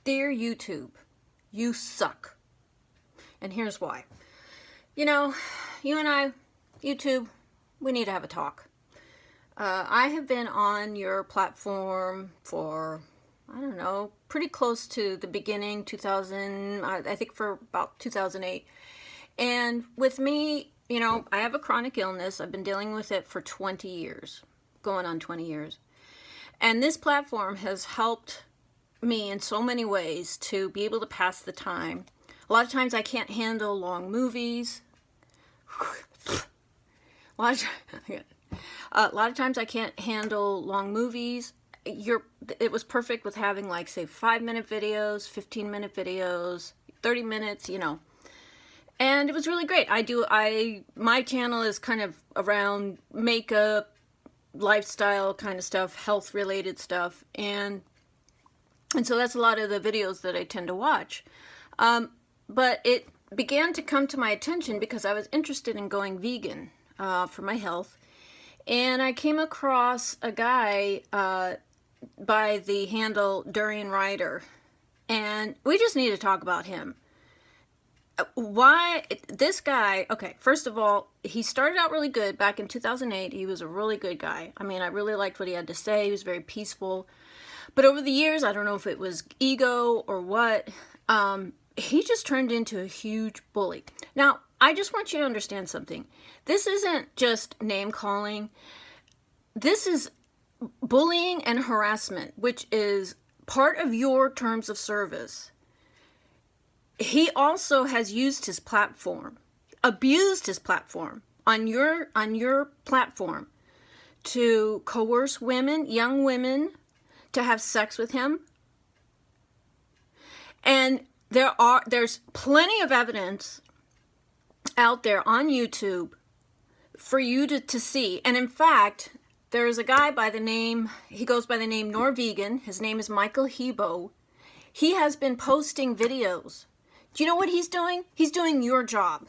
Dear YouTube, you suck. And here's why. You know, you and I, YouTube, we need to have a talk. I have been on your platform for, I don't know, pretty close to the beginning, 2000, I think for about 2008. And with me, you know, I have a chronic illness. I've been dealing with it for 20 years, going on 20 years. And this platform has helped me in so many ways to be able to pass the time. A lot of times I can't handle long movies. A lot of times I can't handle long movies. It was perfect with having, like, say, 5-minute videos, 15-minute videos, 30 minutes, you know. And it was really great. My channel is kind of around makeup, lifestyle kind of stuff, health related stuff, and so that's a lot of the videos that I tend to watch. But it began to come to my attention because I was interested in going vegan for my health, and I came across a guy by the handle Durianrider, and we just need to talk about him. Why this guy? Okay, first of all, he started out really good back in 2008. He was a really good guy. I mean, I really liked what he had to say. He was very peaceful. But over the years, I don't know if it was ego or what, he just turned into a huge bully. Now, I just want you to understand something. This isn't just name calling. This is bullying and harassment, which is part of your terms of service. He also has used his platform, abused his platform on your platform to coerce women, young women, to have sex with him. And there's plenty of evidence out there on YouTube for you to see. And in fact, there is a guy by the name, he goes by the name Norvegan. His name is Michael Hebo. He has been posting videos. Do you know what he's doing? He's doing your job.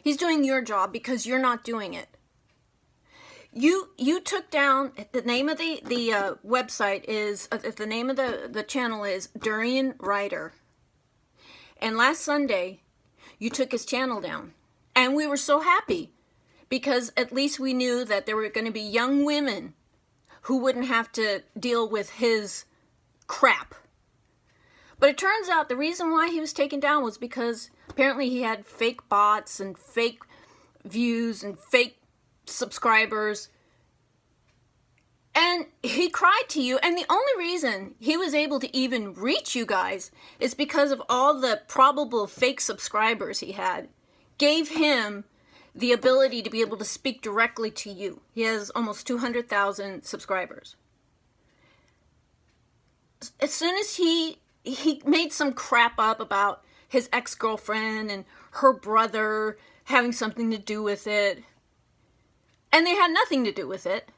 He's doing your job because you're not doing it. You took down, the name of the website is, the name of the channel is Durianrider. And last Sunday, you took his channel down. And we were so happy because at least we knew that there were going to be young women who wouldn't have to deal with his crap. But it turns out the reason why he was taken down was because apparently he had fake bots and fake views and fake subscribers. And he cried to you, and the only reason he was able to even reach you guys is because of all the probable fake subscribers he had. Gave him the ability to be able to speak directly to you. He has almost 200,000 subscribers. As soon as he made some crap up about his ex-girlfriend and her brother having something to do with it, and they had nothing to do with it.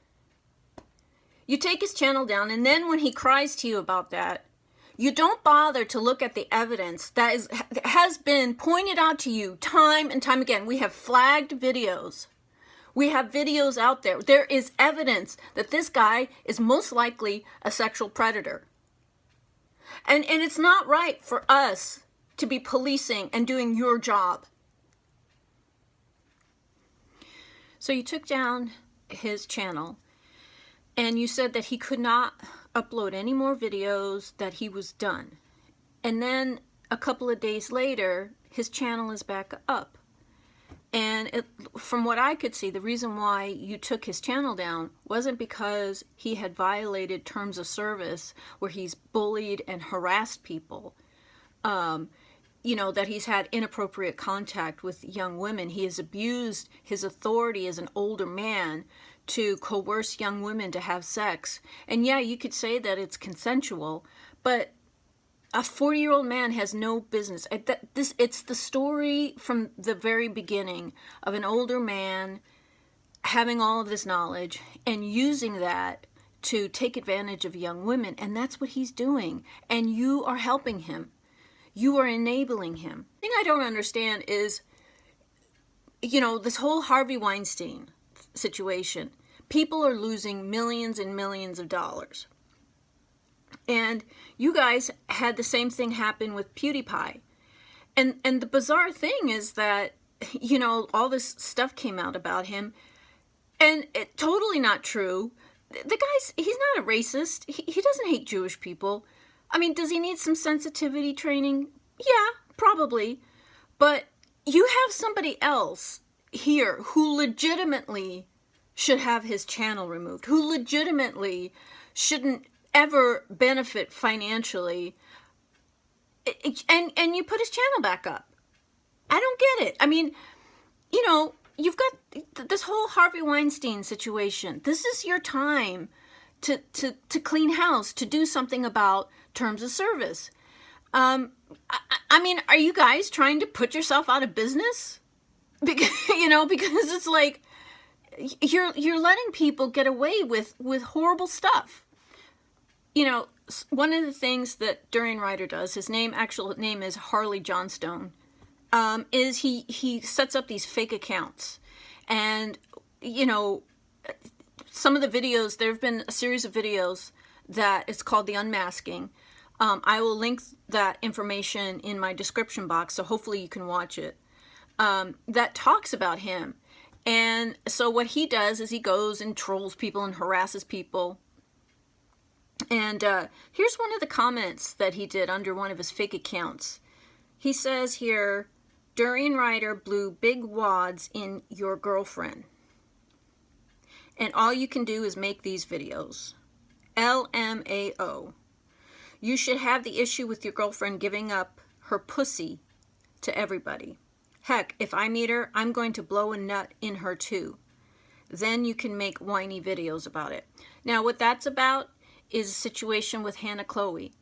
You take his channel down, and then when he cries to you about that, you don't bother to look at the evidence that has been pointed out to you time and time again. We have flagged videos. We have videos out there. There is evidence that this guy is most likely a sexual predator. And it's not right for us to be policing and doing your job. So you took down his channel and you said that he could not upload any more videos, that he was done. And then a couple of days later, his channel is back up. And from what I could see, the reason why you took his channel down wasn't because he had violated terms of service where he's bullied and harassed people. You know, that he's had inappropriate contact with young women. He has abused his authority as an older man to coerce young women to have sex. And yeah, you could say that it's consensual, but a 40-year-old man has no business. It's the story from the very beginning of an older man having all of this knowledge and using that to take advantage of young women. And that's what he's doing. And you are helping him. You are enabling him. The thing I don't understand is, you know, this whole Harvey Weinstein situation. People are losing millions and millions of dollars. And you guys had the same thing happen with PewDiePie. And the bizarre thing is that, you know, all this stuff came out about him, and it totally not true. The guy's, he's not a racist. He doesn't hate Jewish people. I mean, does he need some sensitivity training? Yeah, probably. But you have somebody else here who legitimately should have his channel removed, who legitimately shouldn't ever benefit financially, and you put his channel back up. I don't get it. I mean, you know, you've got this whole Harvey Weinstein situation. This is your time to clean house, to do something about terms of service. I mean, are you guys trying to put yourself out of business? Because, you know, because it's like you're letting people get away with horrible stuff. You know, one of the things that Durianrider does, his actual name is Harley Johnstone, is he sets up these fake accounts. And, you know, some of the videos, there have been a series of videos that it's called The Unmasking. I will link that information in my description box, so hopefully you can watch it, that talks about him. And so what he does is he goes and trolls people and harasses people. And here's one of the comments that he did under one of his fake accounts. He says here, Durianrider blew big wads in your girlfriend, and all you can do is make these videos. LMAO. You should have the issue with your girlfriend giving up her pussy to everybody. Heck, if I meet her, I'm going to blow a nut in her too. Then you can make whiny videos about it. Now, what that's about is a situation with Hannah Chloe.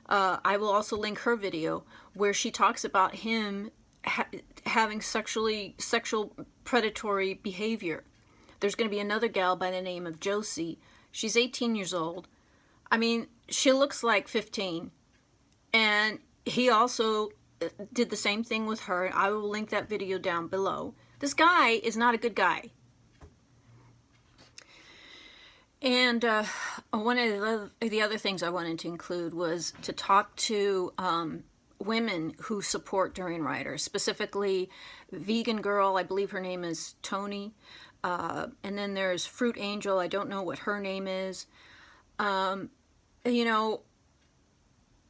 I will also link her video where she talks about him having sexual predatory behavior. There's going to be another gal by the name of Josie. She's 18 years old. I mean, she looks like 15. And he also did the same thing with her. I will link that video down below. This guy is not a good guy. And one of the other things I wanted to include was to talk to women who support Durianrider, specifically VeganGirl. I believe her name is Tony. And then there's FruitAngel. I don't know what her name is. You know,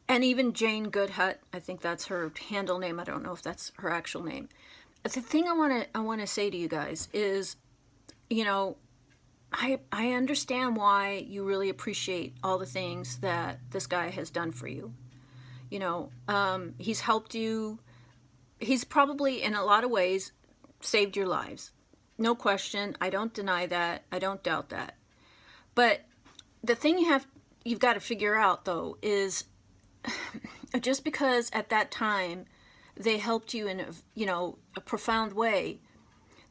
and even Jane Goodnut. I think that's her handle name. I don't know if that's her actual name. The thing I want to say to you guys is, you know, I understand why you really appreciate all the things that this guy has done for you. You know, he's helped you. He's probably, in a lot of ways, saved your lives. No question. I don't deny that. I don't doubt that. But the thing you've got to figure out, though, is just because at that time they helped you in a profound way,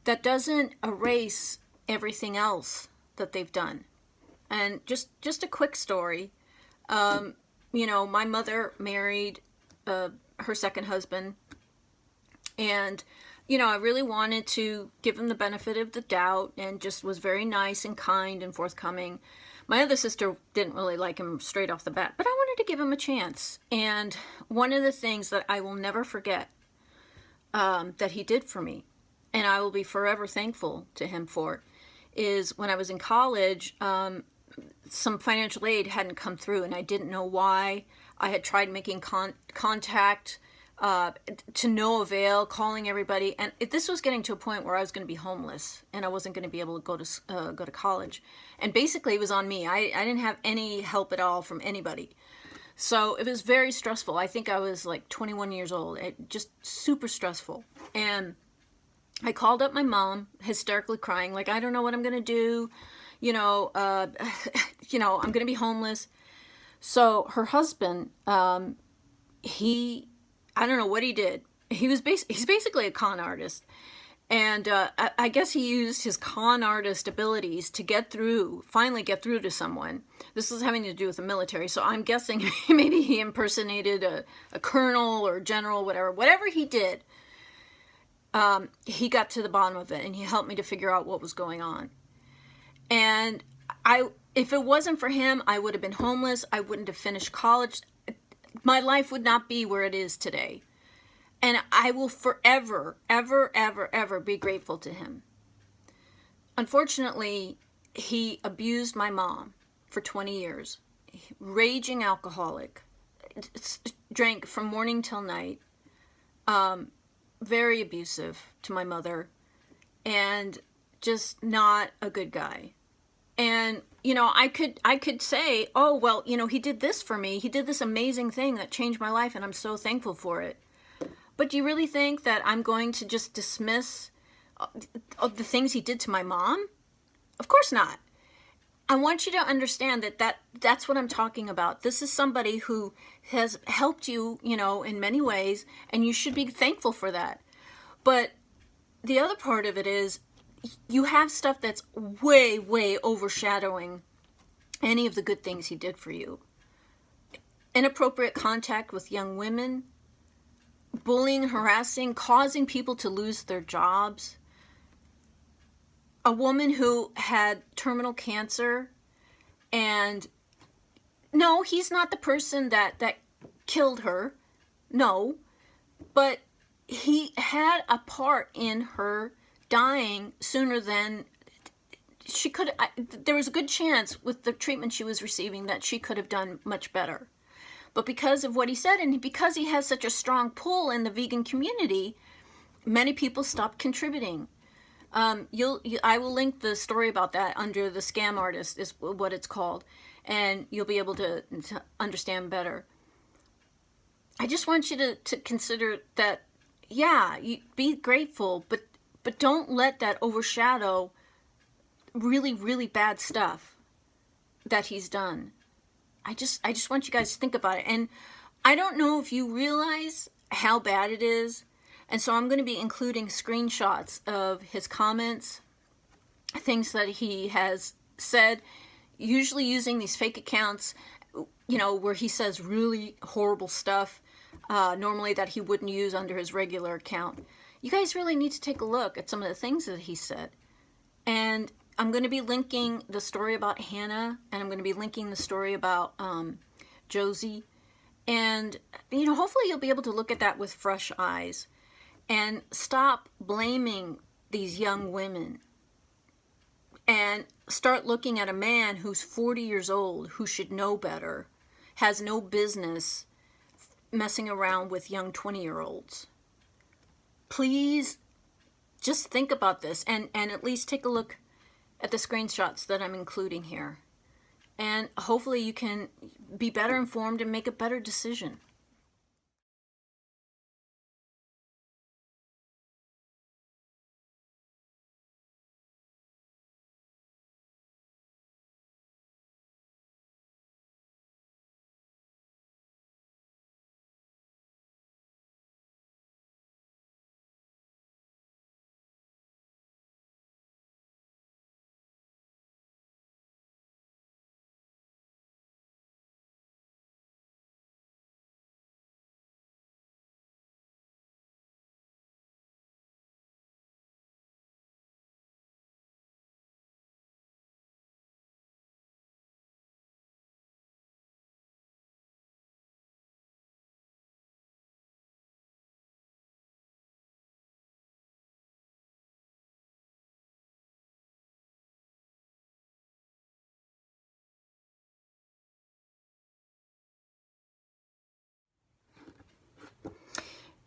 that doesn't erase everything else that they've done. And just a quick story. You know, my mother married her second husband, and you know, I really wanted to give him the benefit of the doubt and just was very nice and kind and forthcoming. My other sister didn't really like him straight off the bat, but I wanted to give him a chance. And one of the things that I will never forget that he did for me, and I will be forever thankful to him for, is when I was in college, some financial aid hadn't come through, and I didn't know why. I had tried making contact to no avail, calling everybody, and this was getting to a point where I was going to be homeless, and I wasn't going to be able to go to college. And basically, it was on me. I didn't have any help at all from anybody. So it was very stressful. I think I was like 21 years old. Just super stressful. And I called up my mom, hysterically crying, like, I don't know what I'm going to do. You know, I'm going to be homeless. So her husband, I don't know what he did. He's basically a con artist. And I guess he used his con artist abilities to finally get through to someone. This was having to do with the military, so I'm guessing maybe he impersonated a colonel or general, whatever he did. He got to the bottom of it, and he helped me to figure out what was going on. And If it wasn't for him, I would have been homeless. I wouldn't have finished college. My life would not be where it is today. And I will forever, ever, ever, ever be grateful to him. Unfortunately, he abused my mom for 20 years. Raging alcoholic. Drank from morning till night. Very abusive to my mother. And just not a good guy. And, you know, I could say, oh, well, you know, he did this for me. He did this amazing thing that changed my life, and I'm so thankful for it. But do you really think that I'm going to just dismiss the things he did to my mom? Of course not. I want you to understand that's what I'm talking about. This is somebody who has helped you, you know, in many ways, and you should be thankful for that. But the other part of it is, you have stuff that's way, way overshadowing any of the good things he did for you. Inappropriate contact with young women, bullying, harassing, causing people to lose their jobs. A woman who had terminal cancer, and no, he's not the person that killed her. No, but he had a part in her dying sooner than she could. There was a good chance with the treatment she was receiving that she could have done much better. But because of what he said, and because he has such a strong pull in the vegan community, many people stopped contributing. I will link the story about that under the scam artist is what it's called, and you'll be able to understand better. I just want you to consider that, yeah, you be grateful, but don't let that overshadow really, really bad stuff that he's done. I just want you guys to think about it. And I don't know if you realize how bad it is. And so I'm going to be including screenshots of his comments, things that he has said, usually using these fake accounts, you know, where he says really horrible stuff, normally that he wouldn't use under his regular account. You guys really need to take a look at some of the things that he said. And I'm going to be linking the story about Hannah, and I'm going to be linking the story about Josie. And, you know, hopefully you'll be able to look at that with fresh eyes and stop blaming these young women and start looking at a man who's 40 years old, who should know better, has no business messing around with young 20-year-olds. Please just think about this and at least take a look at the screenshots that I'm including here. And hopefully you can be better informed and make a better decision.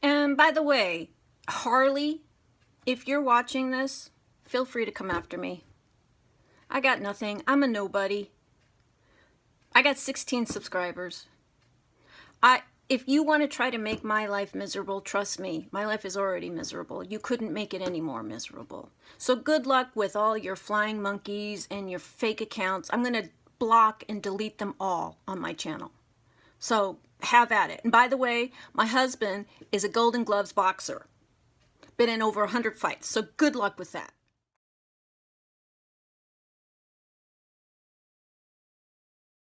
And by the way, Harley, if you're watching this, feel free to come after me. I got nothing. I'm a nobody. I got 16 subscribers. If you want to try to make my life miserable, trust me, my life is already miserable. You couldn't make it any more miserable. So good luck with all your flying monkeys and your fake accounts. I'm going to block and delete them all on my channel. So have at it. And by the way, my husband is a Golden Gloves boxer. Been in over 100 fights. So good luck with that.